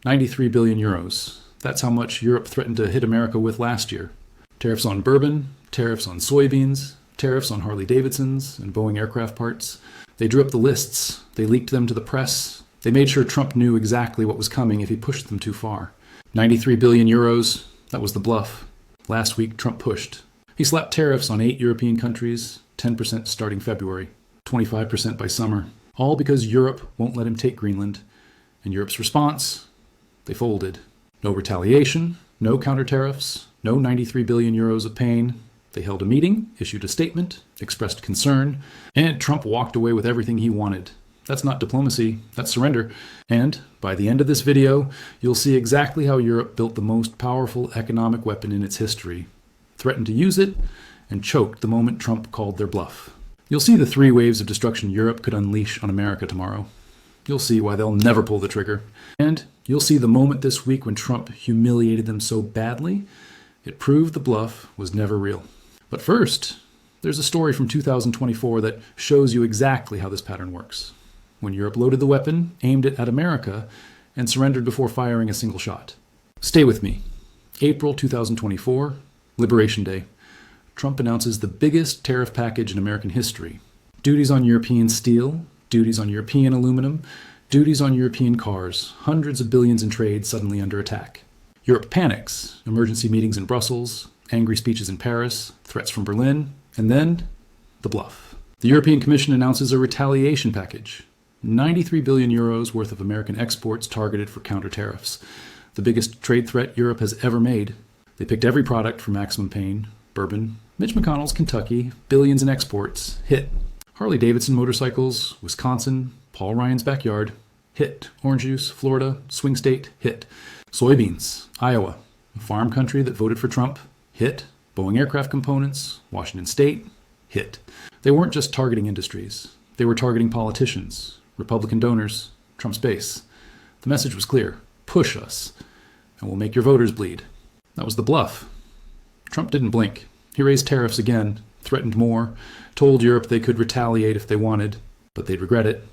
93 billion euros. That's how much Europe threatened to hit America with last year. Tariffs on bourbon, tariffs on soybeans, tariffs on Harley-Davidsons and Boeing aircraft parts. They drew up the lists. They leaked them to the press. They made sure Trump knew exactly what was coming if he pushed them too far. 93 billion euros, that was the bluff. Last week, Trump pushed. He slapped tariffs on 8 European countries, 10% starting February, 25% by summer, all because Europe won't let him take Greenland. And Europe's response? They folded. No retaliation, no counter-tariffs, no 93 billion euros of pain. They held a meeting, issued a statement, expressed concern, and Trump walked away with everything he wanted. That's not diplomacy, that's surrender. And by the end of this video, you'll see exactly how Europe built the most powerful economic weapon in its history, threatened to use it, and choked the moment Trump called their bluff. You'll see the 3 waves of destruction Europe could unleash on America tomorrow. You'll see why they'll never pull the trigger. And you'll see the moment this week when Trump humiliated them so badly, it proved the bluff was never real. But first, there's a story from 2024 that shows you exactly how this pattern works. When Europe loaded the weapon, aimed it at America, and surrendered before firing a single shot. Stay with me. April 2024, Liberation Day. Trump announces the biggest tariff package in American history. Duties on European steel, duties on European aluminum, duties on European cars, hundreds of billions in trade suddenly under attack. Europe panics, emergency meetings in Brussels, angry speeches in Paris, threats from Berlin, and then the bluff. The European Commission announces a retaliation package. 93 billion euros worth of American exports targeted for counter-tariffs. The biggest trade threat Europe has ever made. They picked every product from maximum pain, bourbon, Mitch McConnell's Kentucky, billions in exports, hit. Harley-Davidson motorcycles, Wisconsin, Paul Ryan's backyard, hit. Orange juice, Florida, swing state, hit. Soybeans, Iowa, a farm country that voted for Trump, hit. Boeing aircraft components, Washington State, hit. They weren't just targeting industries. They were targeting politicians, Republican donors, Trump's base. The message was clear. Push us, and we'll make your voters bleed. That was the bluff. Trump didn't blink. He raised tariffs again, threatened more, told Europe they could retaliate if they wanted, but they'd regret it.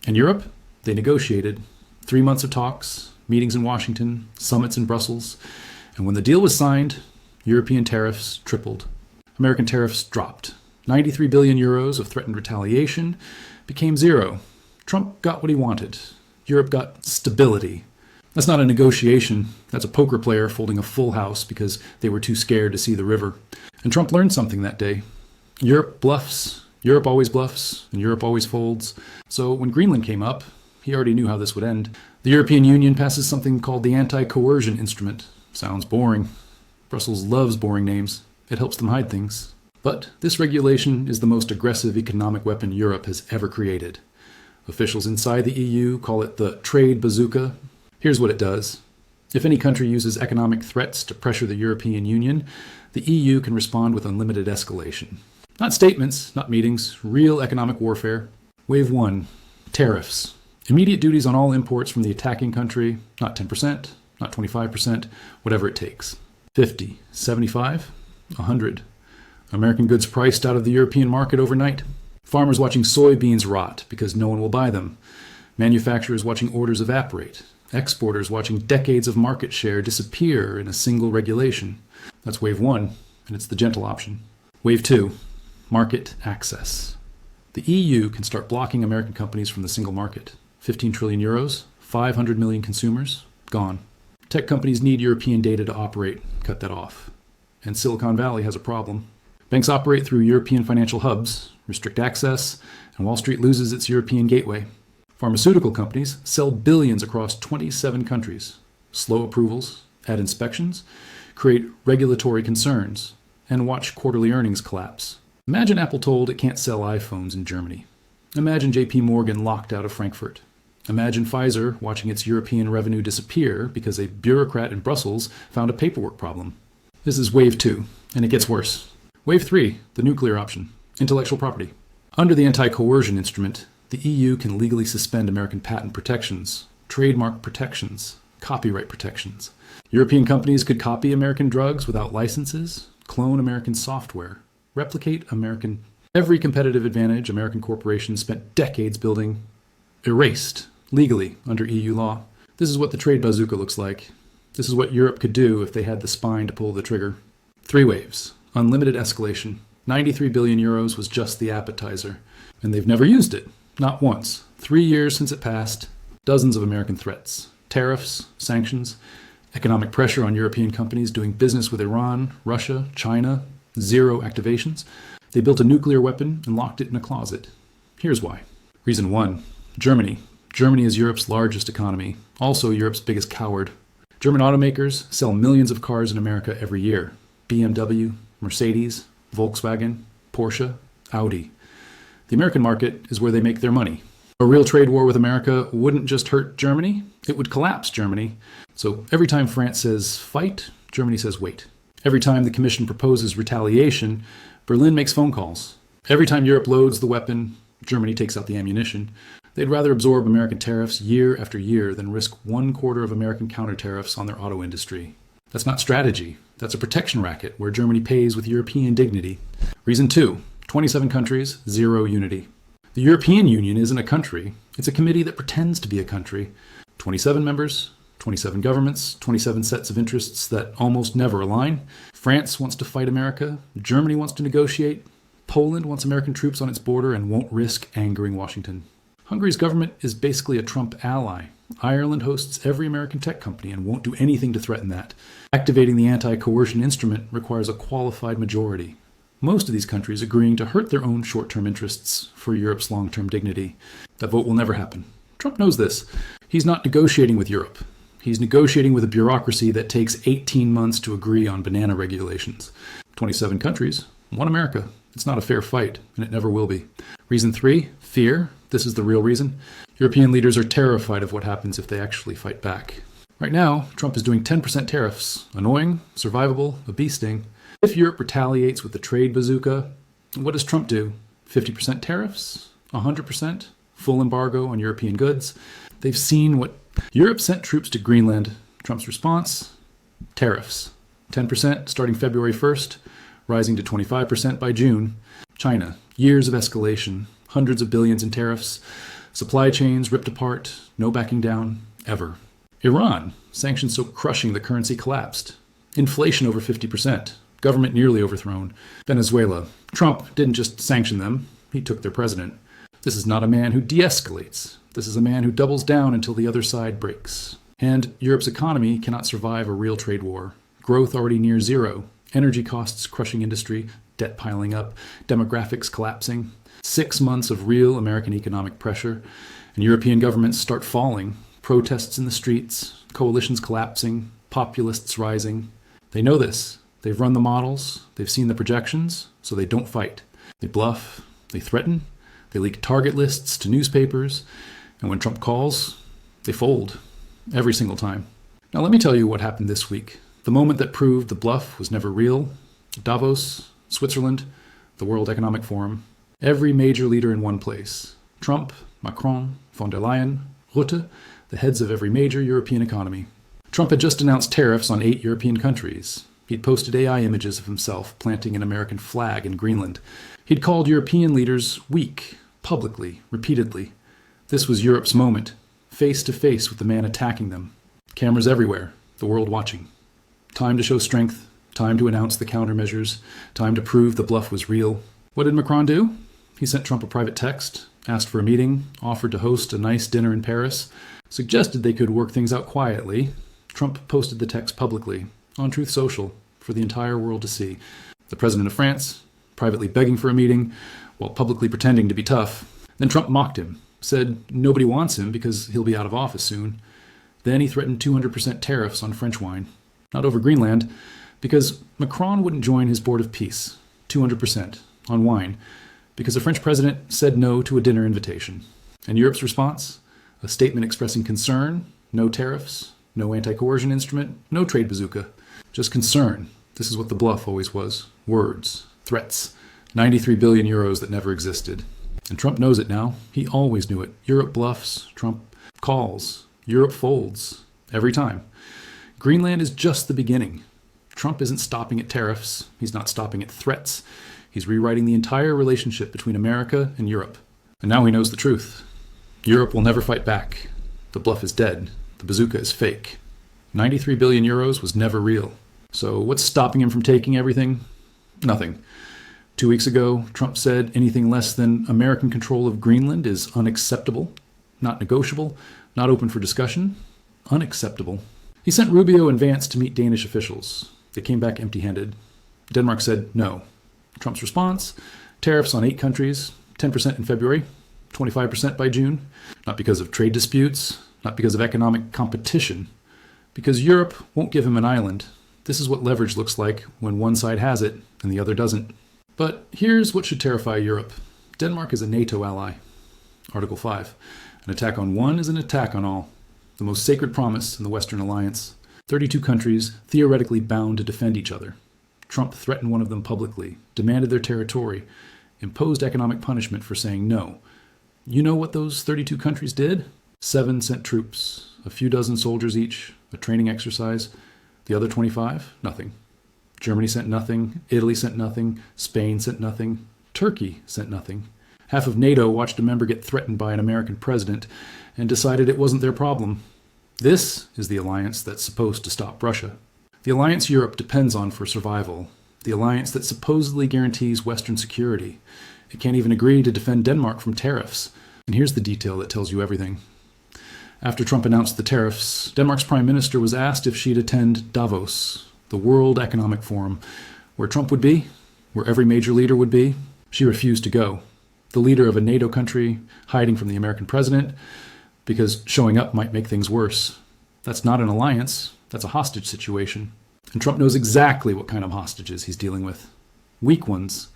And Europe? They negotiated. 3 months of talks, meetings in Washington, summits in Brussels, and when the deal was signed, European tariffs tripled. American tariffs dropped. 93 billion euros of threatened retaliation became zero. Trump got what he wanted. Europe got stability. That's not a negotiation. That's a poker player folding a full house because they were too scared to see the river. And Trump learned something that day. Europe bluffs. Europe always bluffs, and Europe always folds. So when Greenland came up, he already knew how this would end. The European Union passes something called the Anti-Coercion Instrument. Sounds boring. Brussels loves boring names. It helps them hide things. But this regulation is the most aggressive economic weapon Europe has ever created. Officials inside the EU call it the trade bazooka. Here's what it does. If any country uses economic threats to pressure the European Union, the EU can respond with unlimited escalation. Not statements, not meetings, real economic warfare. Wave 1, tariffs. Immediate duties on all imports from the attacking country, not 10%, not 25%, whatever it takes. 50, 75, 100. American goods priced out of the European market overnight. Farmers watching soybeans rot because no one will buy them. Manufacturers watching orders evaporate. Exporters watching decades of market share disappear in a single regulation. That's wave 1, and it's the gentle option. Wave 2, market access. The EU can start blocking American companies from the single market. 15 trillion euros, 500 million consumers, gone. Tech companies need European data to operate. Cut that off. And Silicon Valley has a problem. Banks operate through European financial hubs, restrict access, and Wall Street loses its European gateway. Pharmaceutical companies sell billions across 27 countries, slow approvals, add inspections, create regulatory concerns, and watch quarterly earnings collapse. Imagine Apple told it can't sell iPhones in Germany. Imagine JP Morgan locked out of Frankfurt. Imagine Pfizer watching its European revenue disappear because a bureaucrat in Brussels found a paperwork problem. This is wave 2, and it gets worse. Wave 3, the nuclear option, intellectual property. Under the Anti-Coercion Instrument, the EU can legally suspend American patent protections, trademark protections, copyright protections. European companies could copy American drugs without licenses, clone American software, replicate American... Every competitive advantage American corporations spent decades building, erased legally under EU law. This is what the trade bazooka looks like. This is what Europe could do if they had the spine to pull the trigger. 3 waves, unlimited escalation. 93 billion euros was just the appetizer. And they've never used it. Not once. 3 years since it passed. Dozens of American threats. Tariffs, sanctions, economic pressure on European companies doing business with Iran, Russia, China. 0 activations. They built a nuclear weapon and locked it in a closet. Here's why. Reason 1. Germany. Germany is Europe's largest economy. Also Europe's biggest coward. German automakers sell millions of cars in America every year. BMW, Mercedes, Volkswagen, Porsche, Audi. The American market is where they make their money. A real trade war with America wouldn't just hurt Germany, it would collapse Germany. So every time France says fight, Germany says wait. Every time the Commission proposes retaliation, Berlin makes phone calls. Every time Europe loads the weapon, Germany takes out the ammunition. They'd rather absorb American tariffs year after year than risk 1/4 of American counter-tariffs on their auto industry. That's not strategy. That's a protection racket where Germany pays with European dignity. Reason 2. 27 countries, 0 unity. The European Union isn't a country. It's a committee that pretends to be a country. 27 members, 27 governments, 27 sets of interests that almost never align. France wants to fight America. Germany wants to negotiate. Poland wants American troops on its border and won't risk angering Washington. Hungary's government is basically a Trump ally. Ireland hosts every American tech company and won't do anything to threaten that. Activating the Anti-Coercion Instrument requires a qualified majority. Most of these countries agreeing to hurt their own short-term interests for Europe's long-term dignity. That vote will never happen. Trump knows this. He's not negotiating with Europe. He's negotiating with a bureaucracy that takes 18 months to agree on banana regulations. 27 countries, one America. It's not a fair fight, and it never will be. Reason 3, fear. This is the real reason. European leaders are terrified of what happens if they actually fight back. Right now, Trump is doing 10% tariffs. Annoying, survivable, a bee sting. If Europe retaliates with the trade bazooka, what does Trump do? 50% tariffs? 100%? Full embargo on European goods? They've seen what Europe sent troops to Greenland. Trump's response? Tariffs. 10% starting February 1st, rising to 25% by June. China, years of escalation, hundreds of billions in tariffs, supply chains ripped apart, no backing down, ever. Iran, sanctions so crushing the currency collapsed. Inflation over 50%, government nearly overthrown. Venezuela, Trump didn't just sanction them, he took their president. This is not a man who de-escalates. This is a man who doubles down until the other side breaks. And Europe's economy cannot survive a real trade war. Growth already near 0. Energy costs crushing industry, debt piling up, demographics collapsing. 6 months of real American economic pressure, and European governments start falling. Protests in the streets, coalitions collapsing, populists rising. They know this. They've run the models, they've seen the projections, so they don't fight. They bluff, they threaten, they leak target lists to newspapers, and when Trump calls, they fold. Every single time. Now let me tell you what happened this week. The moment that proved the bluff was never real. Davos, Switzerland, the World Economic Forum. Every major leader in one place. Trump, Macron, von der Leyen, Rutte, the heads of every major European economy. Trump had just announced tariffs on 8 European countries. He'd posted AI images of himself planting an American flag in Greenland. He'd called European leaders weak, publicly, repeatedly. This was Europe's moment, face to face with the man attacking them. Cameras everywhere, the world watching. Time to show strength, time to announce the countermeasures, time to prove the bluff was real. What did Macron do? He sent Trump a private text, asked for a meeting, offered to host a nice dinner in Paris, suggested they could work things out quietly. Trump posted the text publicly, on Truth Social, for the entire world to see. The president of France, privately begging for a meeting, while publicly pretending to be tough. Then Trump mocked him, said nobody wants him because he'll be out of office soon. Then he threatened 200% tariffs on French wine. Not over Greenland, because Macron wouldn't join his board of peace. 200% on wine, because the French president said no to a dinner invitation. And Europe's response? A statement expressing concern, no tariffs, no anti-coercion instrument, no trade bazooka. Just concern. This is what the bluff always was. Words, threats, 93 billion euros that never existed. And Trump knows it now. He always knew it. Europe bluffs, Trump calls, Europe folds, every time. Greenland is just the beginning. Trump isn't stopping at tariffs. He's not stopping at threats. He's rewriting the entire relationship between America and Europe. And now he knows the truth. Europe will never fight back. The bluff is dead. The bazooka is fake. 93 billion euros was never real. So what's stopping him from taking everything? Nothing. 2 weeks ago, Trump said anything less than American control of Greenland is unacceptable, not negotiable, not open for discussion. Unacceptable. He sent Rubio and Vance to meet Danish officials. They came back empty-handed. Denmark said no. Trump's response? Tariffs on 8 countries, 10% in February, 25% by June. Not because of trade disputes, not because of economic competition, because Europe won't give him an island. This is what leverage looks like when one side has it and the other doesn't. But here's what should terrify Europe. Denmark is a NATO ally. Article 5. An attack on one is an attack on all. The most sacred promise in the Western alliance. 32 countries theoretically bound to defend each other. Trump threatened one of them publicly, demanded their territory, imposed economic punishment for saying no. You know what those 32 countries did? 7 sent troops, a few dozen soldiers each, a training exercise. The other 25? Nothing. Germany sent nothing, Italy sent nothing, Spain sent nothing, Turkey sent nothing. Half of NATO watched a member get threatened by an American president and decided it wasn't their problem. This is the alliance that's supposed to stop Russia. The alliance Europe depends on for survival. The alliance that supposedly guarantees Western security. It can't even agree to defend Denmark from tariffs. And here's the detail that tells you everything. After Trump announced the tariffs, Denmark's prime minister was asked if she'd attend Davos, the World Economic Forum, where Trump would be, where every major leader would be. She refused to go. The leader of a NATO country hiding from the American president because showing up might make things worse. That's not an alliance. That's a hostage situation. And Trump knows exactly what kind of hostages he's dealing with. Weak ones.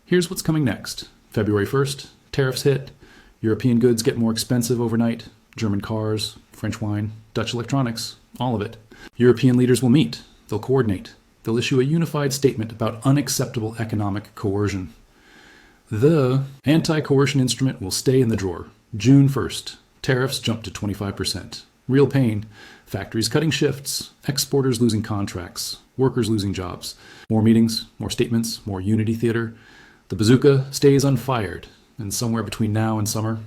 Here's what's coming next. February 1st, tariffs hit. European goods get more expensive overnight. German cars, French wine, Dutch electronics, all of it. European leaders will meet. They'll coordinate. They'll issue a unified statement about unacceptable economic coercion. The Anti-Coercion Instrument will stay in the drawer. June 1st, tariffs jump to 25%. Real pain. Factories cutting shifts. Exporters losing contracts. Workers losing jobs. More meetings, more statements, more unity theater. The bazooka stays unfired. And somewhere between now and summer,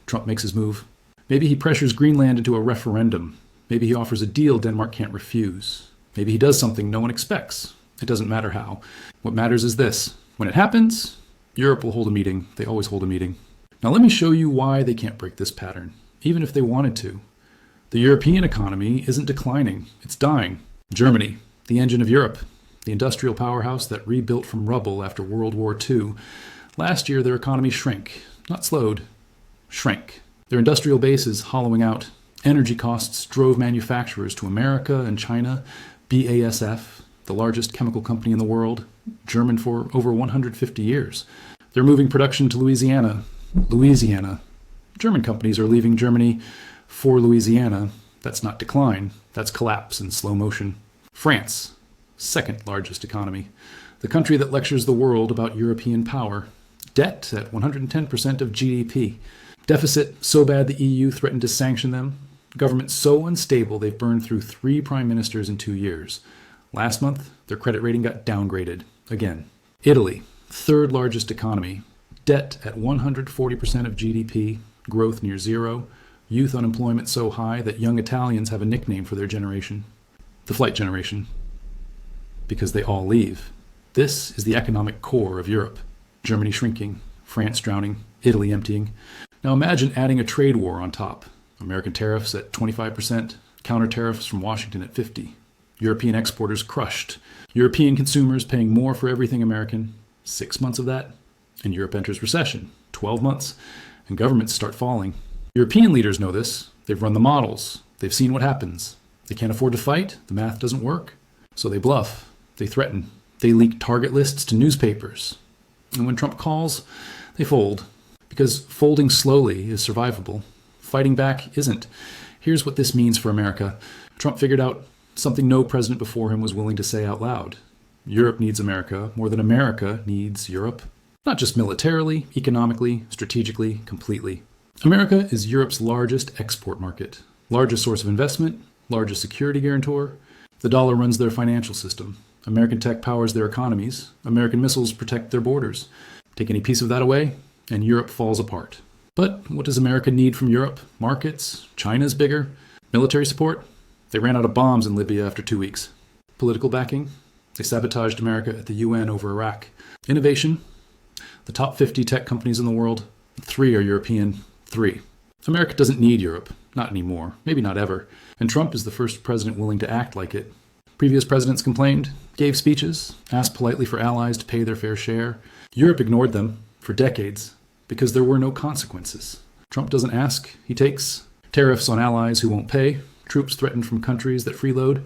Trump makes his move. Maybe he pressures Greenland into a referendum. Maybe he offers a deal Denmark can't refuse. Maybe he does something no one expects. It doesn't matter how. What matters is this. When it happens, Europe will hold a meeting. They always hold a meeting. Now let me show you why they can't break this pattern, even if they wanted to. The European economy isn't declining. It's dying. Germany, the engine of Europe, the industrial powerhouse that rebuilt from rubble after World War II. Last year, their economy shrank. Not slowed. Shrank. Their industrial base is hollowing out. Energy costs drove manufacturers to America and China. BASF, the largest chemical company in the world, German for over 150 years. They're moving production to Louisiana. Louisiana. German companies are leaving Germany for Louisiana. That's not decline. That's collapse in slow motion. France, second largest economy. The country that lectures the world about European power. Debt at 110% of GDP. Deficit so bad the EU threatened to sanction them. Government so unstable they've burned through 3 prime ministers in 2 years. Last month, their credit rating got downgraded. Again. Italy, third largest economy. Debt at 140% of GDP. Growth near zero. Youth unemployment so high that young Italians have a nickname for their generation. The flight generation. Because they all leave. This is the economic core of Europe. Germany shrinking. France drowning. Italy emptying. Now imagine adding a trade war on top. American tariffs at 25%, counter-tariffs from Washington at 50%. European exporters crushed. European consumers paying more for everything American. 6 months of that, and Europe enters recession. 12 months, and governments start falling. European leaders know this. They've run the models. They've seen what happens. They can't afford to fight. The math doesn't work. So they bluff. They threaten. They leak target lists to newspapers. And when Trump calls, they fold. Because folding slowly is survivable. Fighting back isn't. Here's what this means for America. Trump figured out something no president before him was willing to say out loud. Europe needs America more than America needs Europe. Not just militarily, economically, strategically, completely. America is Europe's largest export market, largest source of investment, largest security guarantor. The dollar runs their financial system. American tech powers their economies. American missiles protect their borders. Take any piece of that away, and Europe falls apart. But what does America need from Europe? Markets? China's bigger. Military support? They ran out of bombs in Libya after 2 weeks. Political backing? They sabotaged America at the UN over Iraq. Innovation? The top 50 tech companies in the world, 3 are European, 3. America doesn't need Europe. Not anymore. Maybe not ever. And Trump is the first president willing to act like it. Previous presidents complained, gave speeches, asked politely for allies to pay their fair share. Europe ignored them for decades because there were no consequences. Trump doesn't ask, he takes. Tariffs on allies who won't pay, troops threatened from countries that freeload,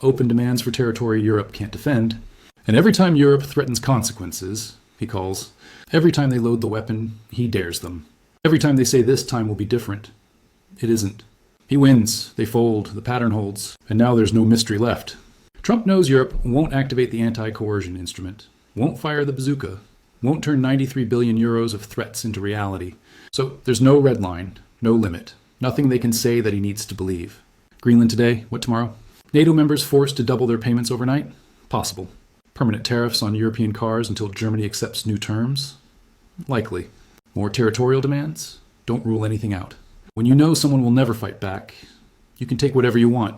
open demands for territory Europe can't defend. And every time Europe threatens consequences, he calls, every time they load the weapon, he dares them. Every time they say this time will be different, it isn't. He wins, they fold, the pattern holds, and now there's no mystery left. Trump knows Europe won't activate the Anti-Coercion Instrument, won't fire the bazooka, won't turn 93 billion euros of threats into reality. So there's no red line, no limit, nothing they can say that he needs to believe. Greenland today, what tomorrow? NATO members forced to double their payments overnight? Possible. Permanent tariffs on European cars until Germany accepts new terms? Likely. More territorial demands? Don't rule anything out. When you know someone will never fight back, you can take whatever you want.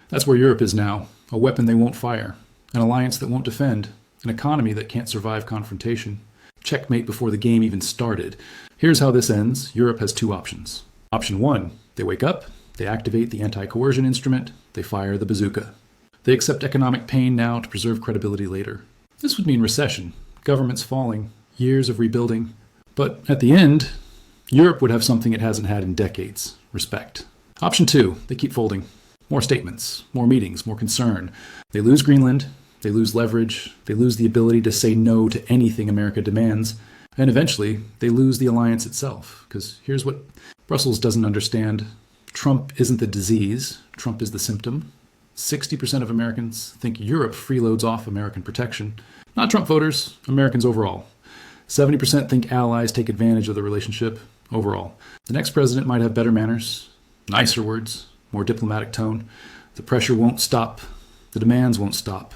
That's where Europe is now. A weapon they won't fire. An alliance that won't defend. An economy that can't survive confrontation. Checkmate before the game even started. Here's how this ends. Europe has 2 options. Option 1, they wake up, they activate the Anti-Coercion Instrument, they fire the bazooka. They accept economic pain now to preserve credibility later. This would mean recession, governments falling, years of rebuilding. But at the end, Europe would have something it hasn't had in decades, respect. Option 2, they keep folding. More statements, more meetings, more concern. They lose Greenland, they lose leverage, they lose the ability to say no to anything America demands, and eventually they lose the alliance itself. Because here's what Brussels doesn't understand. Trump isn't the disease, Trump is the symptom. 60% of Americans think Europe freeloads off American protection. Not Trump voters, Americans overall. 70% think allies take advantage of the relationship overall. The next president might have better manners, nicer words, more diplomatic tone. The pressure won't stop. The demands won't stop.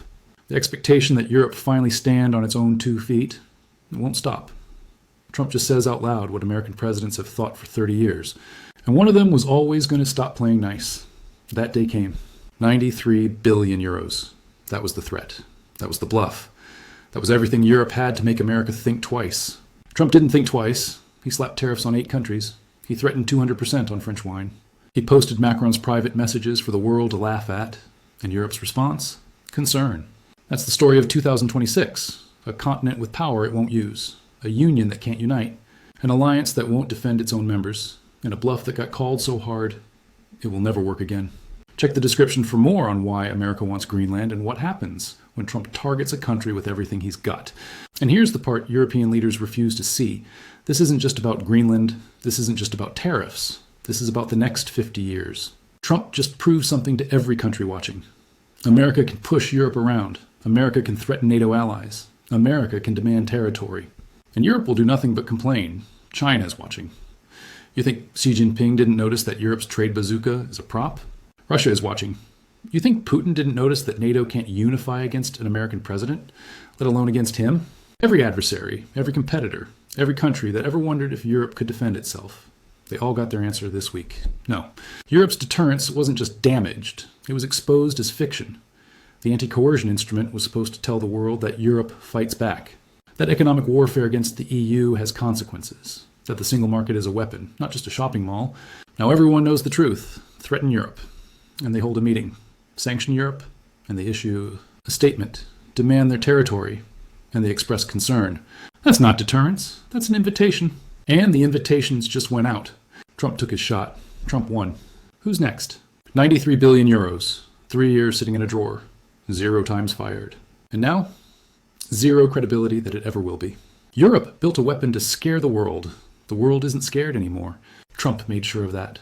The expectation that Europe finally stand on its own 2 feet, it won't stop. Trump just says out loud what American presidents have thought for 30 years. And one of them was always going to stop playing nice. That day came. 93 billion euros. That was the threat. That was the bluff. That was everything Europe had to make America think twice. Trump didn't think twice. He slapped tariffs on 8 countries. He threatened 200% on French wine. He posted Macron's private messages for the world to laugh at. And Europe's response? Concern. That's the story of 2026. A continent with power it won't use. A union that can't unite. An alliance that won't defend its own members. And a bluff that got called so hard, it will never work again. Check the description for more on why America wants Greenland and what happens when Trump targets a country with everything he's got. And here's the part European leaders refuse to see. This isn't just about Greenland. This isn't just about tariffs. This is about the next 50 years. Trump just proved something to every country watching. America can push Europe around. America can threaten NATO allies. America can demand territory. And Europe will do nothing but complain. China's watching. You think Xi Jinping didn't notice that Europe's trade bazooka is a prop? Russia is watching. You think Putin didn't notice that NATO can't unify against an American president, let alone against him? Every adversary, every competitor, every country that ever wondered if Europe could defend itself, they all got their answer this week. No. Europe's deterrence wasn't just damaged, it was exposed as fiction. The Anti-Coercion Instrument was supposed to tell the world that Europe fights back, that economic warfare against the EU has consequences, that the single market is a weapon, not just a shopping mall. Now everyone knows the truth. Threaten Europe. And they hold a meeting. Sanction Europe. And they issue a statement. Demand their territory. And they express concern. That's not deterrence. That's an invitation. And the invitations just went out. Trump took his shot. Trump won. Who's next? 93 billion euros. 3 years sitting in a drawer. 0 times fired. And now? 0 credibility that it ever will be. Europe built a weapon to scare the world. The world isn't scared anymore. Trump made sure of that.